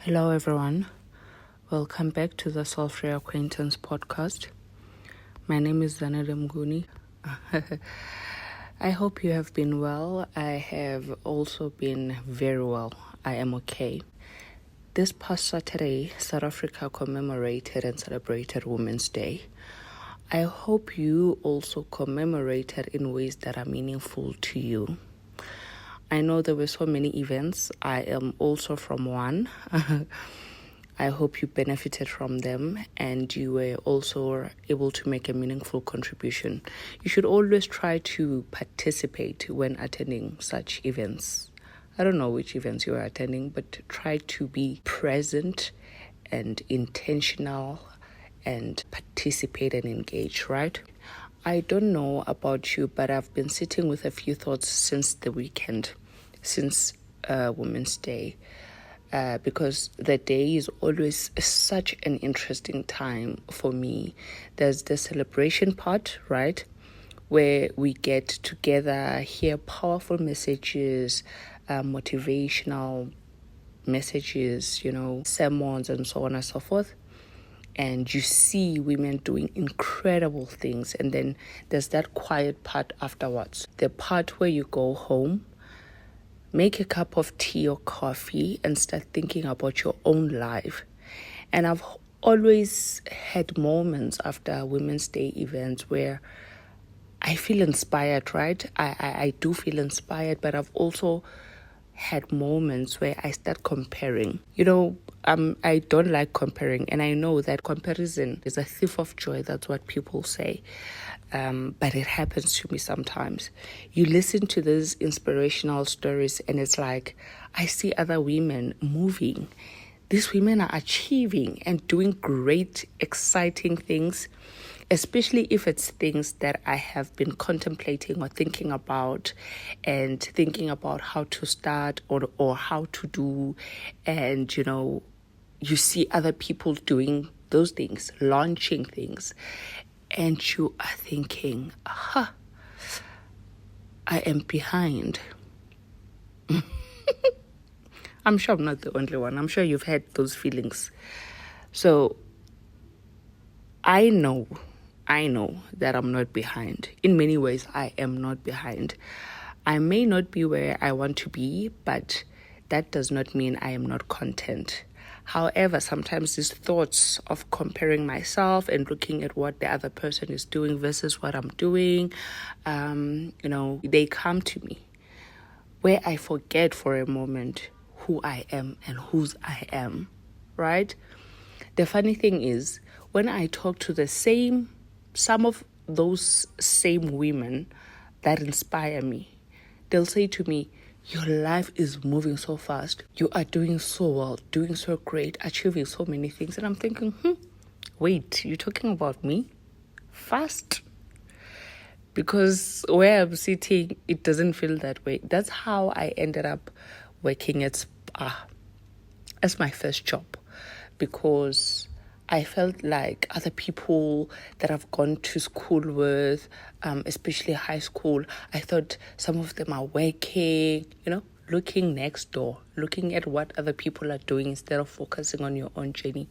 Hello, everyone. Welcome back to the Self-Reacquaintance podcast. My name is Zanele Mguni. I hope you have been well. I have also been very well. I am okay. This past Saturday, South Africa commemorated and celebrated Women's Day. I hope you also commemorated in ways that are meaningful to you. I know there were so many events. I am also from one. I hope you benefited from them and you were also able to make a meaningful contribution. You should always try to participate when attending such events. I don't know which events you are attending, but try to be present and intentional and participate and engage, right? I don't know about you, but I've been sitting with a few thoughts since the weekend, since Women's Day. Because the day is always such an interesting time for me. There's the celebration part, right? Where we get together, hear powerful messages, motivational messages, sermons and so on and so forth. And you see women doing incredible things. And then there's that quiet part afterwards. The part where you go home, make a cup of tea or coffee and start thinking about your own life. And I've always had moments after Women's Day events where I feel inspired, right? I do feel inspired, but I've also had moments where I start comparing. I don't like comparing, and I know that comparison is a thief of joy. That's what people say. But it happens to me sometimes. You listen to these inspirational stories and it's like, I see other women moving. These women are achieving and doing great, exciting things, especially if it's things that I have been contemplating or thinking about and thinking about how to start or how to do. And, you see other people doing those things, launching things. And you are thinking, I am behind. I'm sure I'm not the only one. I'm sure you've had those feelings. So I know that I'm not behind. In many ways, I am not behind. I may not be where I want to be, but that does not mean I am not content. However, sometimes these thoughts of comparing myself and looking at what the other person is doing versus what I'm doing, they come to me where I forget for a moment who I am and whose I am, right? The funny thing is, when I talk to some of those same women that inspire me, they'll say to me, your life is moving so fast. You are doing so well, doing so great, achieving so many things. And I'm thinking, wait, you're talking about me? Fast? Because where I'm sitting, it doesn't feel that way. That's how I ended up working at Spa as my first job. Because I felt like other people that I've gone to school with, especially high school, I thought some of them are working, looking next door, looking at what other people are doing instead of focusing on your own journey.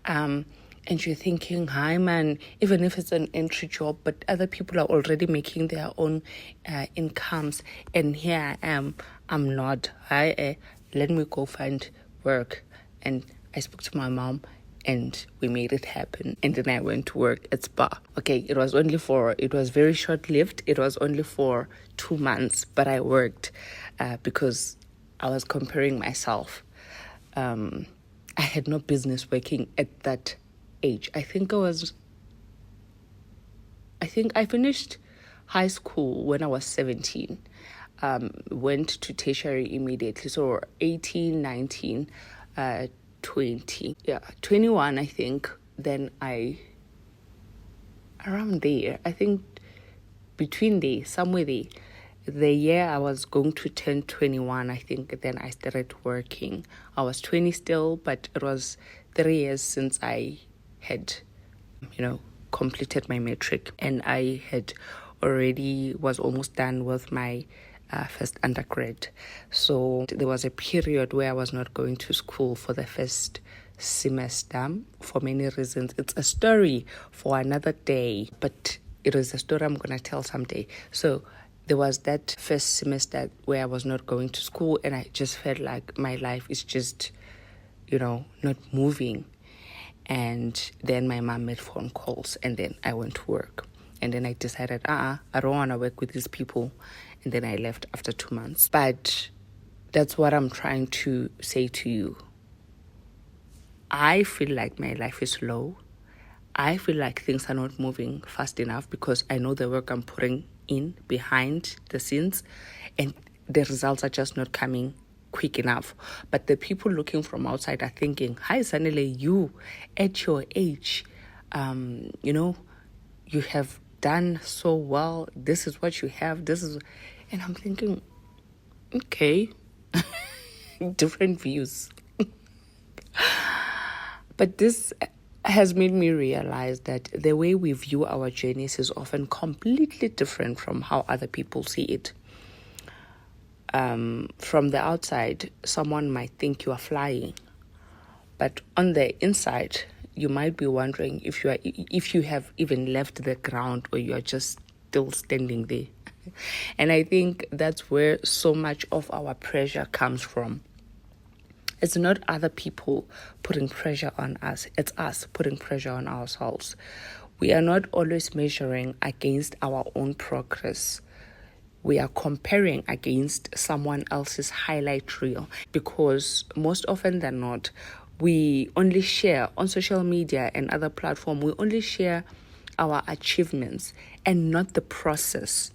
And you're thinking, hi man, even if it's an entry job, but other people are already making their own incomes. And here I am, I'm not. Let me go find work. And I spoke to my mom and we made it happen. And then I went to work at Spa. Okay, it was very short-lived. It was only for 2 months, but I worked because I was comparing myself. I had no business working at that age. I think I finished high school when I was 17. Went to tertiary immediately. So 18, 19, 20. Yeah, 21, I think. Then around there, I think between there, somewhere there, the year I was going to turn 21, I think, then I started working. I was 20 still, but it was 3 years since I had, completed my matric. And I was almost done with my first undergrad. So there was a period where I was not going to school for the first semester for many reasons. It's a story for another day, but it is a story I'm going to tell someday. So there was that first semester where I was not going to school, and I just felt like my life is just, not moving. And then my mom made phone calls, and then I went to work. And then I decided, I don't want to work with these people. And then I left after 2 months. But that's what I'm trying to say to you. I feel like my life is low. I feel like things are not moving fast enough because I know the work I'm putting in behind the scenes, and the results are just not coming quick enough. But the people looking from outside are thinking, hi, Zanele, you at your age, you have done so well. This is what you have. And I'm thinking, okay, different views. But this has made me realize that the way we view our journeys is often completely different from how other people see it. From the outside, someone might think you are flying, but on the inside, you might be wondering if you have even left the ground or you are just still standing there. And I think that's where so much of our pressure comes from. It's not other people putting pressure on us. It's us putting pressure on ourselves. We are not always measuring against our own progress. We are comparing against someone else's highlight reel, because most often than not, we only share on social media and other platforms, we only share our achievements and not the process.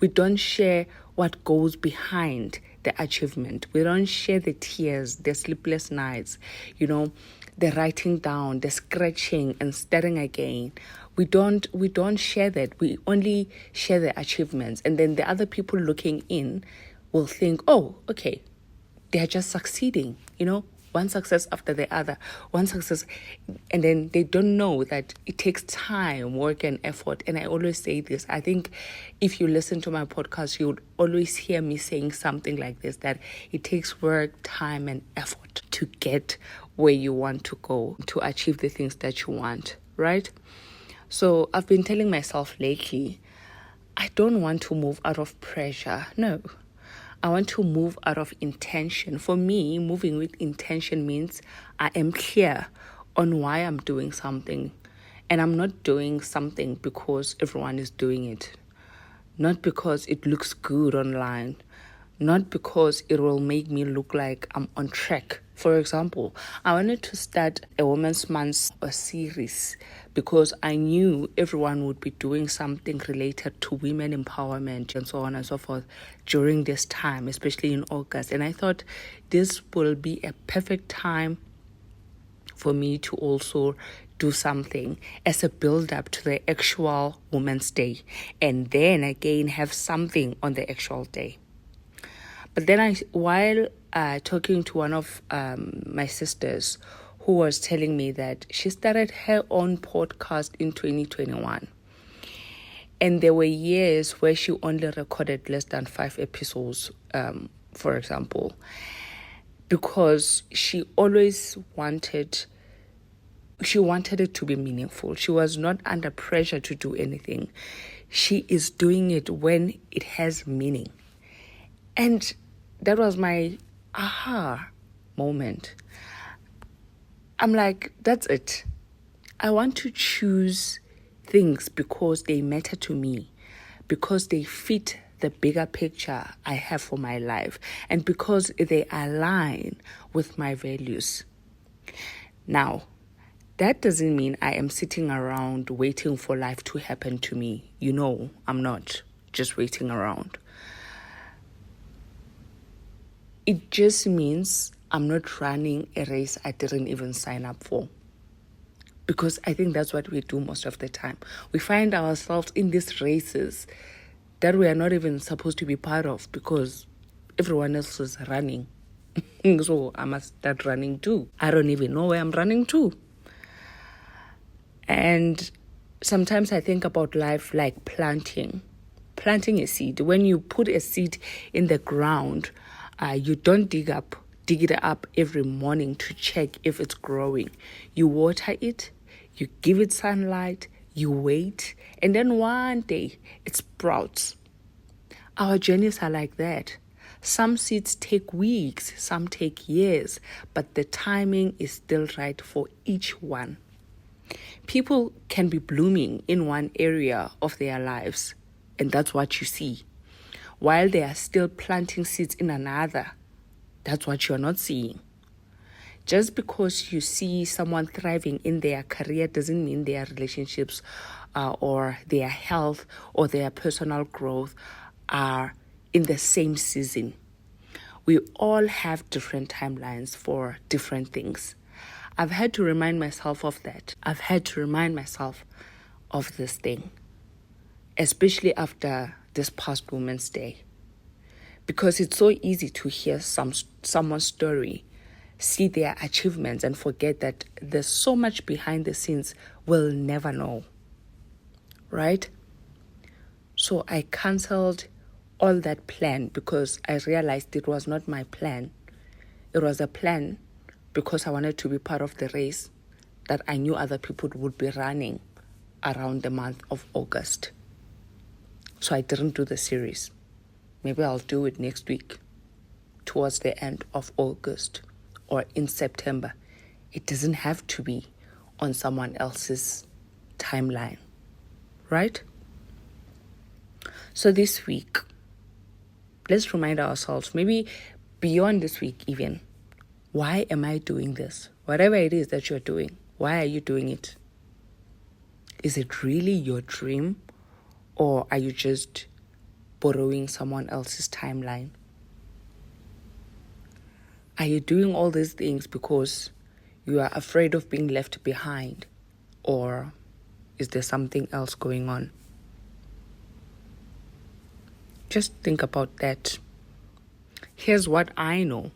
We don't share what goes behind the achievement. We don't share the tears, the sleepless nights, the writing down, the scratching and starting again. We don't share that. We only share the achievements. And then the other people looking in will think, oh, okay, they're just succeeding, one success after the other, one success. And then they don't know that it takes time, work, and effort. And I always say this. I think if you listen to my podcast, you would always hear me saying something like this, that it takes work, time, and effort to get where you want to go, to achieve the things that you want, right? So I've been telling myself lately, I don't want to move out of pressure. No, I want to move out of intention. For me, moving with intention means I am clear on why I'm doing something. And I'm not doing something because everyone is doing it. Not because it looks good online. Not because it will make me look like I'm on track. For example, I wanted to start a Women's Month series because I knew everyone would be doing something related to women empowerment and so on and so forth during this time, especially in August. And I thought this will be a perfect time for me to also do something as a build-up to the actual Women's Day, and then again have something on the actual day. But then while talking to one of my sisters who was telling me that she started her own podcast in 2021. And there were years where she only recorded less than 5 episodes, for example, because she always wanted it to be meaningful. She was not under pressure to do anything. She is doing it when it has meaning. And that was my aha moment. I'm like, that's it. I want to choose things because they matter to me, because they fit the bigger picture I have for my life, and because they align with my values. Now, that doesn't mean I am sitting around waiting for life to happen to me. I'm not just waiting around. It just means I'm not running a race I didn't even sign up for. Because I think that's what we do most of the time. We find ourselves in these races that we are not even supposed to be part of because everyone else is running. So I must start running too. I don't even know where I'm running to. And sometimes I think about life like planting planting a seed. When you put a seed in the ground, you don't dig it up every morning to check if it's growing. You water it, you give it sunlight, you wait, and then one day it sprouts. Our journeys are like that. Some seeds take weeks, some take years, but the timing is still right for each one. People can be blooming in one area of their lives, and that's what you see, while they are still planting seeds in another. That's what you're not seeing. Just because you see someone thriving in their career doesn't mean their relationships or their health or their personal growth are in the same season. We all have different timelines for different things. I've had to remind myself of that. I've had to remind myself of this thing, especially after this past Women's Day. Because it's so easy to hear someone's story, see their achievements, and forget that there's so much behind the scenes we'll never know. Right? So I cancelled all that plan because I realized it was not my plan. It was a plan because I wanted to be part of the race that I knew other people would be running around the month of August. So I didn't do the series. Maybe I'll do it next week, towards the end of August or in September. It doesn't have to be on someone else's timeline, right? So this week, let's remind ourselves, maybe beyond this week even, why am I doing this? Whatever it is that you're doing, why are you doing it? Is it really your dream, or are you just borrowing someone else's timeline? Are you doing all these things because you are afraid of being left behind, or is there something else going on? Just think about that. Here's what I know.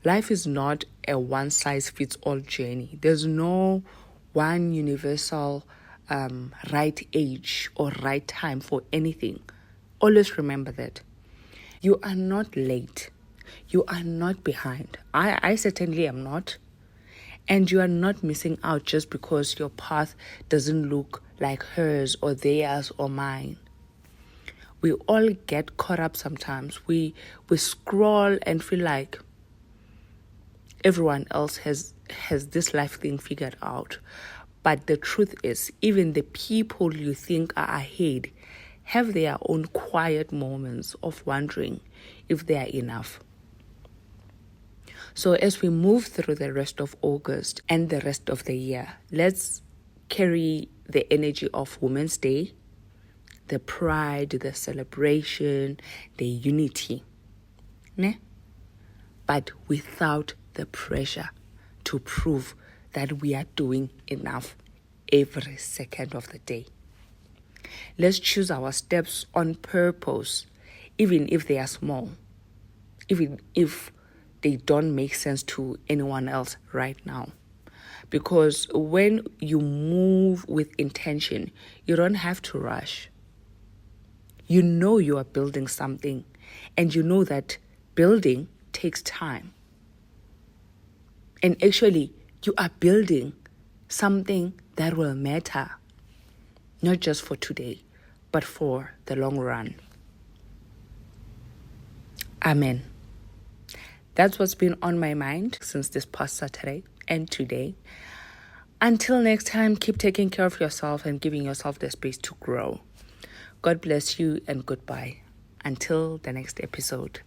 Life is not a one-size-fits-all journey. There's no one universal right age or right time for anything. Always remember that. You are not late. You are not behind. I certainly am not. And you are not missing out just because your path doesn't look like hers or theirs or mine. We all get caught up sometimes. We scroll and feel like everyone else has this life thing figured out. But the truth is, even the people you think are ahead have their own quiet moments of wondering if they are enough. So as we move through the rest of August and the rest of the year, let's carry the energy of Women's Day, the pride, the celebration, the unity, ne? But without the pressure to prove that we are doing enough every second of the day. Let's choose our steps on purpose, even if they are small, even if they don't make sense to anyone else right now. Because when you move with intention, you don't have to rush. You know you are building something, and you know that building takes time. And actually, you are building something that will matter, not just for today, but for the long run. Amen. That's what's been on my mind since this past Saturday and today. Until next time, keep taking care of yourself and giving yourself the space to grow. God bless you and goodbye. Until the next episode.